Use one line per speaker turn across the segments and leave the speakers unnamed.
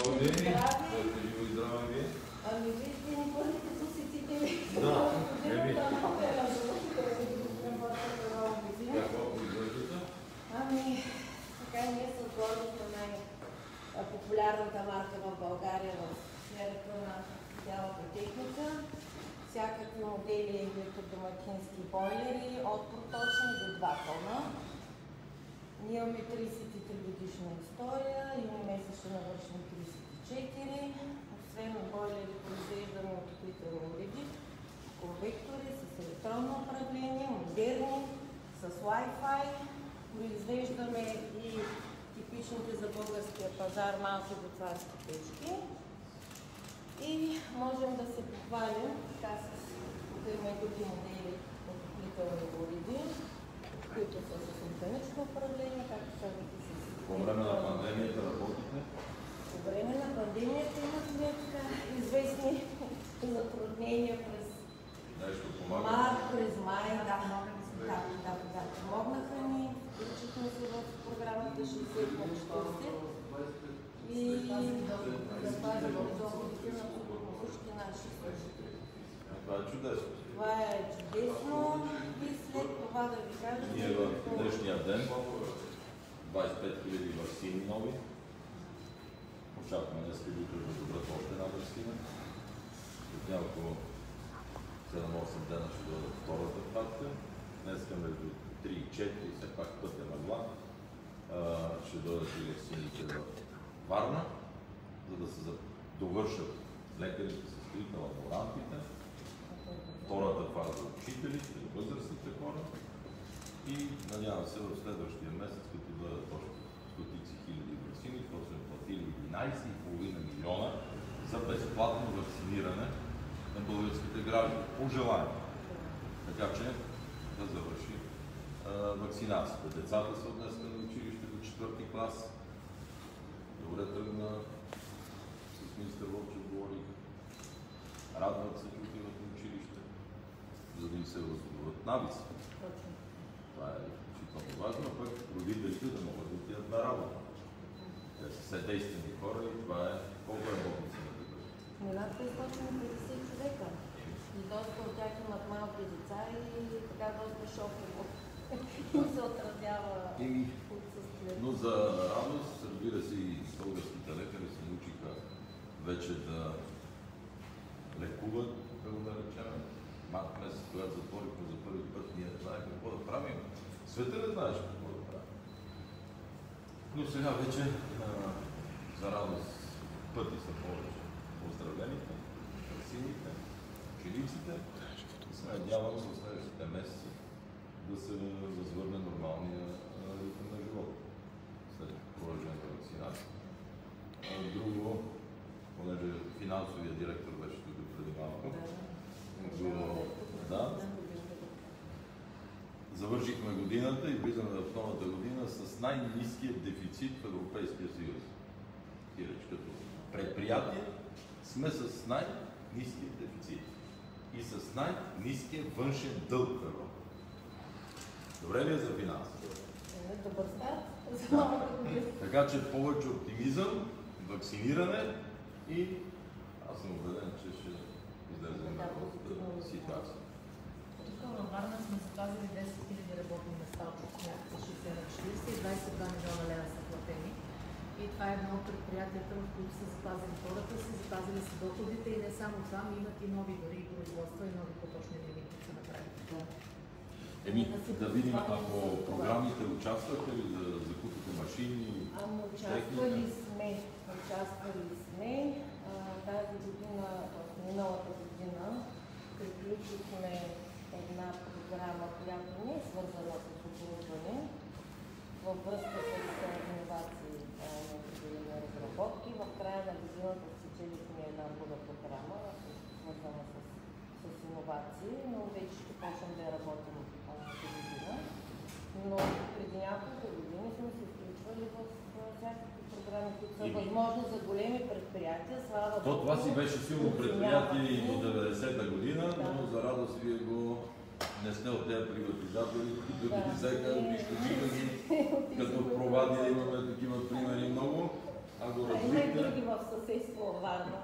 Живо и здраво ви.
Ами вижте ни първите посетители.
Да, Какво изглеждате?
Ами, така ние с гордост на най-популярната марка в България в сферата на цялата техника. Всякакви модели електродомакински бойлери от проточни до 2 тона. Ние имаме 33 годишна история, юни месец ще навършим 34. Освен бойлери произвеждаме отоплителни уреди, конвектори с електронно управление, модерни, с Wi-Fi. Произвеждаме и типичните за българския пазар малки готварски печки. И можем да се похвалим така с има и други модели отоплителни уреди, които са с механично управление, както казвате с...
По време на пандемията работите?
По време на пандемията имахме така известни затруднения през март, през май, да, помогнаха ни, включихме се в програмата 60/40 и запазим доходите на всички наши служители.
Това е чудесно.
Това е чудесно и след това да ви кажа...
Ние в днешния ден 25 000 ваксини нови. Очакваме днес да добрат още една ваксина. От няколко 7-8 дена ще дойде втората партия. Днес между 3 и 4, все пак пътя на глад. Ще дойдат и ваксините в Варна, за да се довършат лекарите, сестрите, лаборантите. Втората фаза за учителите, възрастните хора. И надявам се в следващия месец, като бъдат още стотици хиляди ваксини, то сме платили 11,5 милиона за безплатно вакциниране на българските граждани. По желание. Така че да завърши вакцинацията. Децата са днес на училище до 4-ти клас. Добре тръгна. С министър Вълчев говорих. Радват се, че отиват на училище, за да им се възобновят навици. Това е изключително важно, а пък родителите да могат да отидат на работа. Те са все действени хора и това е колко работници на това.
Над 550 човека. И доста от тях имат малки деца и така доста шоково им се отразява отсъствието.
Но за радост, разбира се, и българските лекари се научиха вече да лекуват, да го наречем. Март месец, когато затворихме за първи път, ние не знаехме какво да правим. Света не знаеш какво да правим. Но сега вече, за радост, пъти са повече. Поздравлените, ваксините, учениците. Се надявам за следващите месеци да се възвърне нормалния ритъм на живота след провеждането на вакцинация. Друго, понеже финансовия директор беше тук преди малко, завършихме годината и влизаме в новата година с най-ниския дефицит в Европейския съюз. Като предприятие сме с най-ниския дефицит и с най-ниския външен дълг в Европа. Добре ли е за финансите?
Добър старт.
Така че повече оптимизъм, вакциниране и аз съм убеден, че ще излезем от ситуация.
Тук във Варна сме запазили 10 000 работни места от 60/40 и 22 милиона лева са платени. И това е едно от предприятията, в които са запазили хората, са запазили са доходите и не само това, но имат и нови дори производства и нови поточни линии, които са направили.
Да видим, ако програмите участваха ли да закупите машини?
Участвали сме. Тази година, миналата година, приключихме една програма, която не е свързана с оборудване, във връзка с иновации на определени разработки. В края на годината спечелихме една друга програма, свързана с иновации, но вече ще почнем да работим тази година. Но преди няколко години сме се включвали в всякакви програми, които са възможни за големи предприятия.
Това си беше силно предприятие и до 90-та година, но за радост вие го не сте от тези приватизатори, които ги взеха, унищожиха ги, като в Провадия имаме такива примери много. го
Има и други
развихте,
в съседство Варна.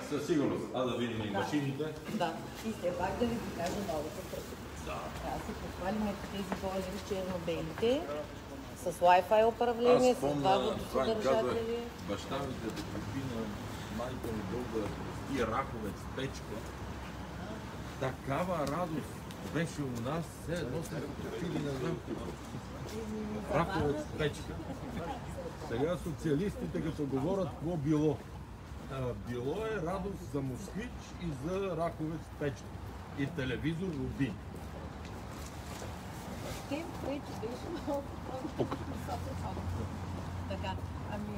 със сигурност. Да видим и машините.
Да, и все пак да ви покажа новото кръстовица. Трябва да се похвалим тези бойлери черно-белите, с Wi-Fi управление, с два водосъдържатели.
Баща ми да купи на майка ми дълга и раковец, печка. Такава радост беше у нас, все едно сме купили, не знам какво. Раковец, печка. Сега социалистите като говорят какво било. Било е радост за москвич и за раковец, печка. И телевизор Рубин.
Тем, което беше малко така, ами,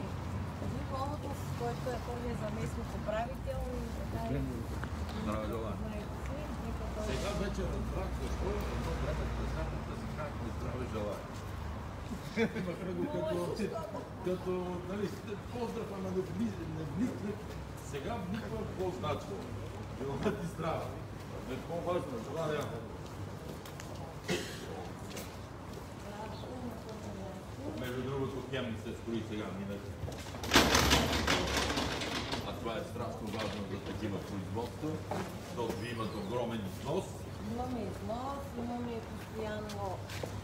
един Володов, който е първият заместник управител и така и...
Здраве желание. Сега вече разбрах защо едно време пресарната си казахме здраве желание. Имахме го като, нали, поздрав, ама не вникнах. Сега вниквам какво значи. Желая ти здраве. Не по-важно, желая. Между другото, хем се строи сега минах. А това е страшно важно за такива производства, защото ви имат огромен износ.
Имаме износ, имаме постоянно...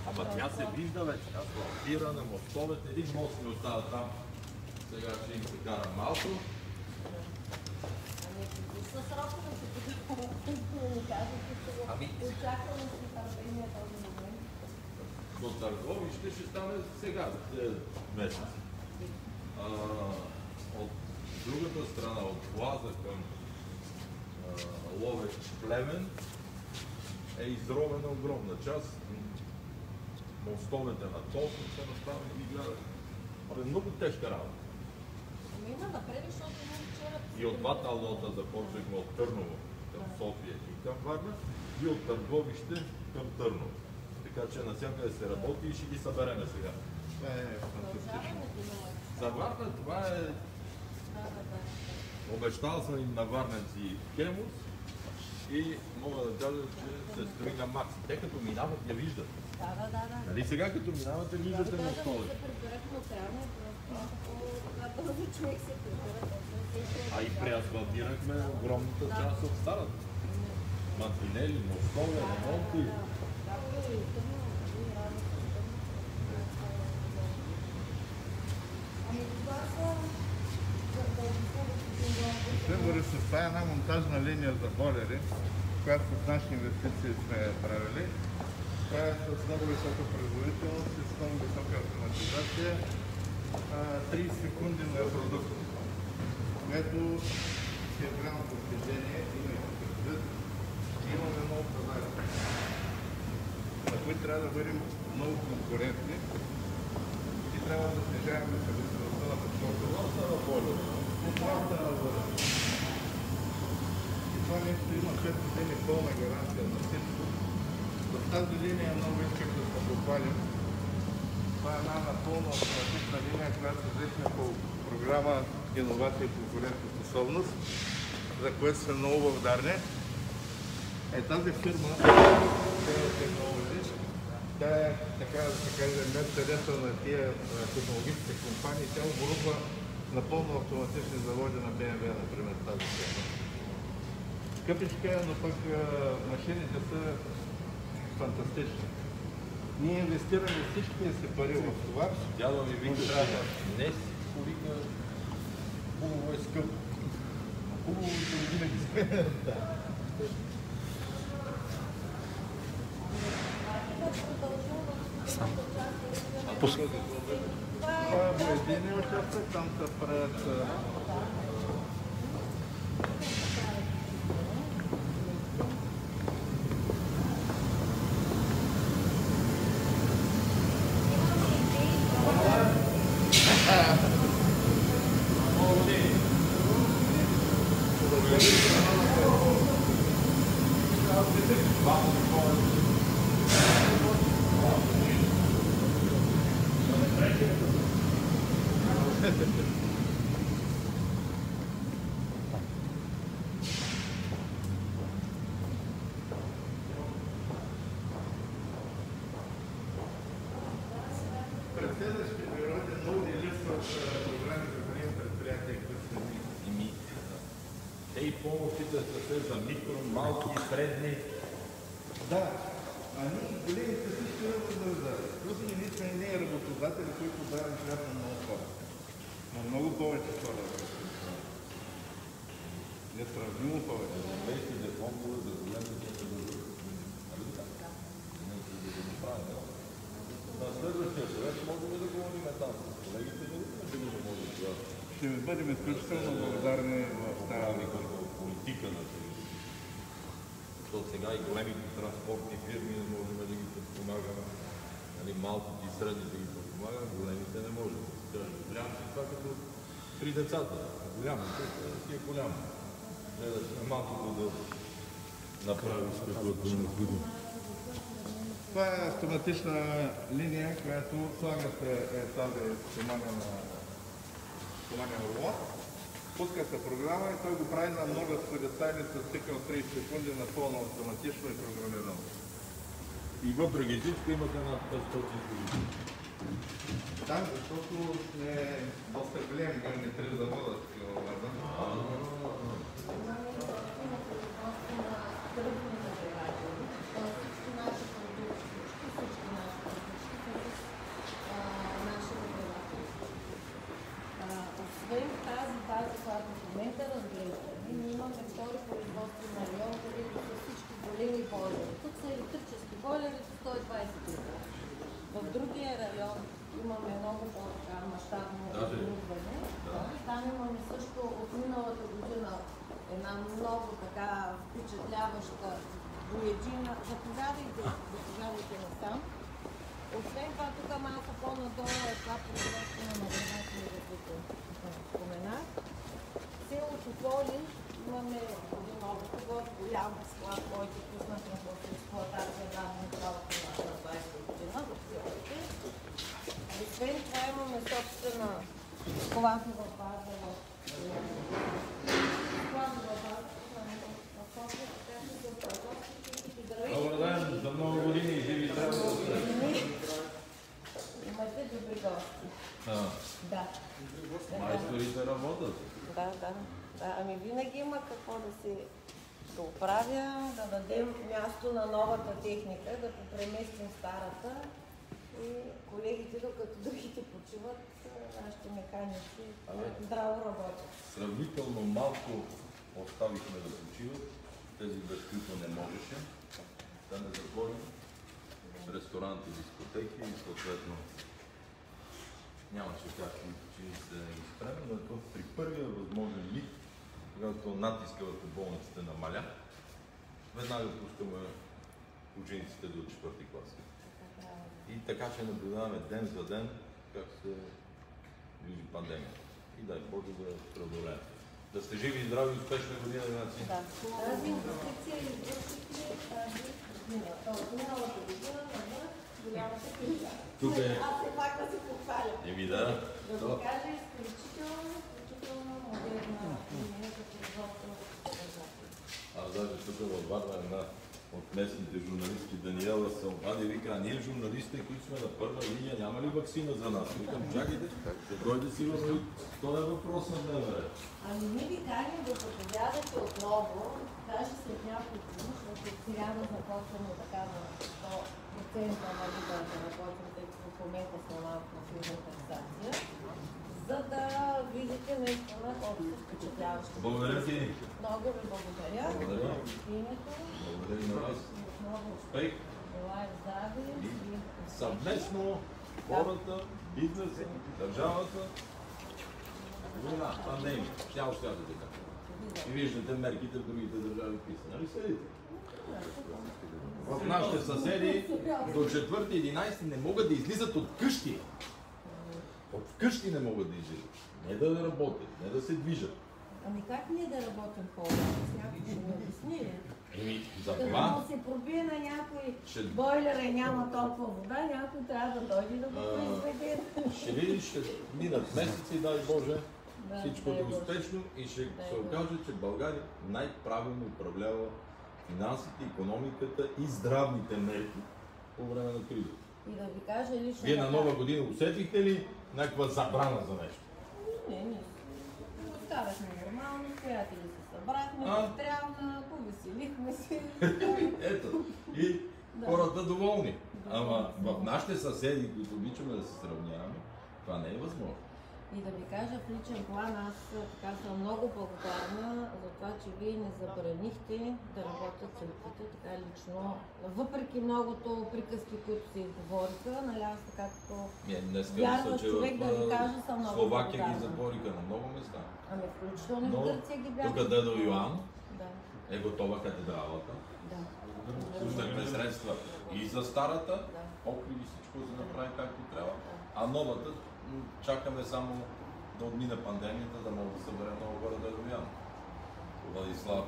Ама тя се вижда вече, тя се опира на мостовете, един мост ми остава там. Сега ще им се кара малко.
Ами, с сроковете, които ни казвате, очакваме с нетърпение този момент.
До Търговище ще стане сега, за тези месеци. От другата страна, от Плаза към Ловеч Плевен, е изровена огромна част. Мостовете на Толкова са направени и гледат. Това е много тежка работа.
Ами има напред, защото ние вчера...
И от двата лота започнахме от Търново към София и към Варна, и от Търговище към Търново. Така че навсякъде се работи и ще ги събереме сега. Това е фантастично. За Варна това е... Обещал съм им на варненци Хемус и мога да кажа, че се строи на макс. Те като минават я виждат.
Да.
Нали сега като минавате виждате на столите. А и преасфалтирахме огромната част от старата. Мантинели, мостове, ремонти.
Примерно с това е една монтажна линия за бойлери, която с наши инвестиции сме правили. Това е с много висока производителност и с много висока автоматизация. 30 секунди на продукт, което е голямо постижение, имайки предвид, че имаме много пазари, на които трябва да бъдем много конкурентни и трябва да снижаваме зависимостта на подхода на бойлера. И това нещо има 5 години пълна гаранция на всичко. В тази линия много искам да се похвалим. Това е една напълно автоматична линия, която се взехме по програма Иновация и конкурентоспособност, за което сме много благодарни. Тази фирма, тя е, така да се каже, мерцедеса на тия технологичните компании. Тя оборудва напълно автоматични заводи на BMW, например, тази фирма. Скъпичка, но пък машините са фантастични. Ние инвестираме всичките си пари в това.
Дядо ми вика, че днес повика, хубаво е скъпо. Хубаво е винаги скъпо.
Това е един участък, там се правят пред следващите периоди много ни липсват програми за прием
Те и помощите са се за микро, малки, средни.
Да, а ние големите всички работодатели. Плюс ние сме ние работодатели, които даваме хляб на много хора. На много повече хора. Несравнимо повече.
Европейските фондове за големите да бъдат. Нали така? Не да го правим. На следващия съвет можем да говорим там с колегите, да го може това.
Ще ви бъдем изключително благодарни в тази
политика на Съюза. Защото сега и големите транспортни фирми не можем да ги подпомагаме. Нали, малките и средните ги подпомагаме, големите не можем. Голямо си това като при децата. Голямото си е голямо. Не да сме малкото да направим с каквото е необходимо.
Това е автоматична линия, която слагате тази спомагана лот, пуска се програма и той го прави на много скоростайница с цикъл 30 секунди напълно автоматично и програмирано.
И въпреки всичко имате над 500 служители.
Да, защото сме доста големи, не трябва да водят киловата.
Освен тази база, която в момента разглеждаме, ние имаме втори производство на район, където са всички големи бойлери. Тук са електрически бойлери до 120 литра. В другия район имаме много по-мащабно оборудване. Там имаме също от миналата година една много така впечатляваща бояджина. Заповядайте насам. Освен това, тук малко по-надолу е това производство на наградателите, които споменах. Село Тополи имаме един много голям склад, който пуснахме в експлоатация на началото на 20 година в селите. Освен това имаме собствена складова база в София, така че за търговците.
Добър ден, за много години и живи здрави.
Имате добри гости. Да.
Майсторите работят.
Да. Ами винаги има какво да се оправя, да дадем място на новата техника, да попреместим старата и колегите, докато другите почиват, нашите механици здраво работят.
Сравнително малко оставихме да почиват, тези без които не можеше, да не затворим ресторанти, дискотеки и съответно нямаше как че се изпреме, но при първия възможен миг, когато натиска върху болниците намаля, веднага пускаме учениците до 4-ти клас. И така че наблюдаваме ден за ден как се движи пандемията. И дай Боже да преодолеем. Да сте живи и здрави, успешна година, Игнаци.
Да. Тази инвестиция извършихме миналата година на голямата криза. Аз все пак да се похваля.
Да.
Да го кажа изключително модерна линия за производство на показатели.
Аз даже тук във Варна една от местните журналистки Даниела се обади и вика, ние журналистите, които сме на първа линия, няма ли ваксина за нас? Викам, чакайте, ще дойде сигурно този е въпрос на дневен ред.
Ами ние ви каним да заповядате отново, даже след няколко дни, защото сега да започваме така на 100% нали, да работим, тъй като в момента сме малко на филмотеризация, за да видите наистина колко са впечатляващи.
Благодаря ти.
Много ви благодаря.
Благодаря.
Името.
Благодаря и на вас.
Много
успех.
Желая здраве.
И съвместно хората, бизнеса, държавата, война, пандемия, цял свят е така. И виждате мерките в другите държави писани. Нали следите? В нашите съседи до 4-11 не могат да излизат от къщи. От къщи не могат да излизат. Не да работят, не да се движат.
Ами как ние да работим по-добре? Някой ще ми обясни.
За
това?
това
Да се пробие на някой бойлер и няма толкова вода, някой трябва да дойде да го произведе.
ще видиш, ще минат месеци, дай Боже, всичко е успешно и ще се окаже, че България най-правилно управлява финансите, икономиката и здравните мерки по време на криза.
И да ви кажа лично...
Вие на Нова година усетихте ли някаква забрана за нещо?
Не. Изкарахме нормално, с приятели се събрахме, трябва, повеселихме се.
Ето, и хората доволни. Ама в нашите съседи, които обичаме да се сравняваме, това не е възможно.
И да ви кажа в личен план, аз така съм много благодарна за това, че вие не забранихте да работят църквите, така лично. Въпреки многото приказки, които се изговориха, нали аз така като вярваш човек да ви кажа, съм много
Словакия
благодарна.
ги затвориха на много места.
Ами включително и в Гърция ги бяха.
Тук дедо Йоан
Да,
е готова катедралата.
да.
Пуснахме средства и за старата, покрили всичко за да направи както трябва, а новата чакаме само да отмине пандемията, да може да събере много хора да Йоан. Владислав,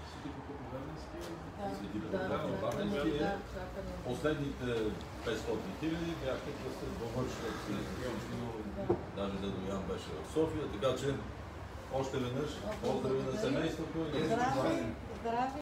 Свети Петровенски, последните 500 хиляди бяха да се довършат даже да Йоан беше в София, така че още веднъж поздрави на семейството.
Здраве!